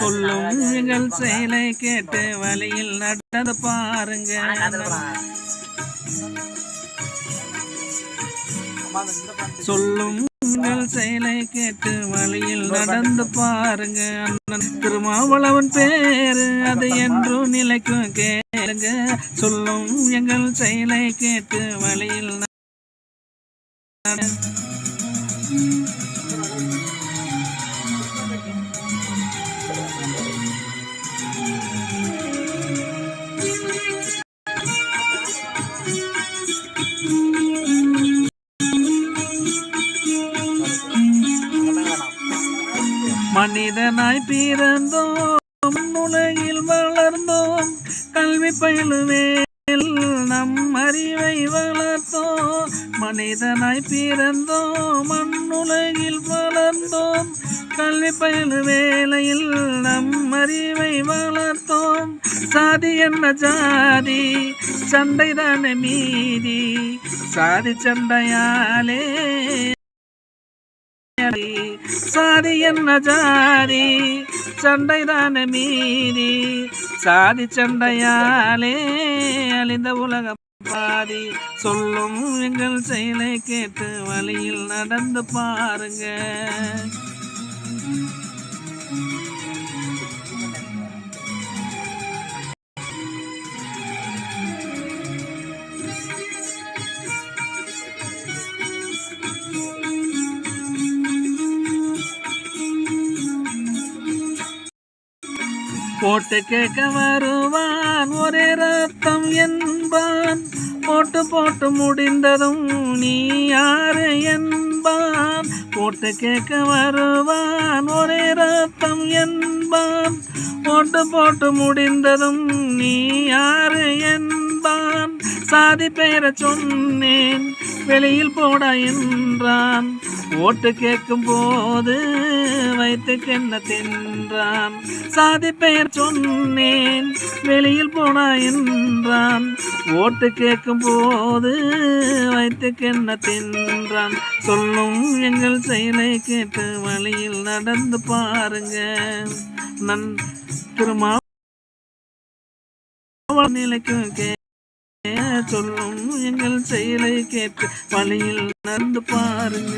சொல்லும் எங்கள் செயலை கேட்டு வழியில் நடந்து பாருங்க. சொல்லும் எங்கள் செயலை கேட்டு வழியில் நடந்து பாருங்க. அண்ணன் திருமாவளவன் பேரு அது என்றும் நிலைக்கும் கேளுங்க. சொல்லும் எங்கள் செயலை கேட்டு வழியில் மனிதனாய் பிறந்தோம், உலகில் வளர்ந்தோம், கல்வி பயிலுவேல் நம் அறிவை வளர்த்தோம். மனிதனாய் பிறந்தோம், மண்ணுலகில் வளர்ந்தோம், கல்வி பயிலு வேளையில் நம் அறிவை வளர்த்தோம். சாதி என்ன ஜாதி, சண்டைதானே மீதி, சாதி சண்டையாலே சாதி என்ன ஜாதி, சண்டைதானே மீதி, சாதி சண்டையாலே அழிந்த உலகம் பாதி. சொல்லும் எங்கள் செயலை கேட்டு வழியில் நடந்து பாருங்க. போட்டு கேட்க வருவான் ஒரே ரத்தம் என்பான், போட்டு போட்டு முடிந்ததும் நீ யாரு என்பான். போட்டு கேட்க வருவான் ஒரே ரத்தம் என்பான், போட்டு போட்டு முடிந்ததும் நீ யாரு என்பான். சாதி பெயர சொன்னேன் வெளியில் போட என்றான், ஓட்டு கேட்கும் போது வயிற்றுக்கு என்ன தின்றான். சாதி பெயர் சொன்னேன் வெளியில் போனா என்றான், ஓட்டு கேட்கும் போது வயிற்றுக்கு என்ன தின்றான். சொல்லும் எங்கள் செயலை கேட்டு வழியில் நடந்து பாருங்க. நன் திருமா நிலைக்கும் சொல்லும் எங்கள் செயலை கேட்டு வழியில் நடந்து பாருங்க.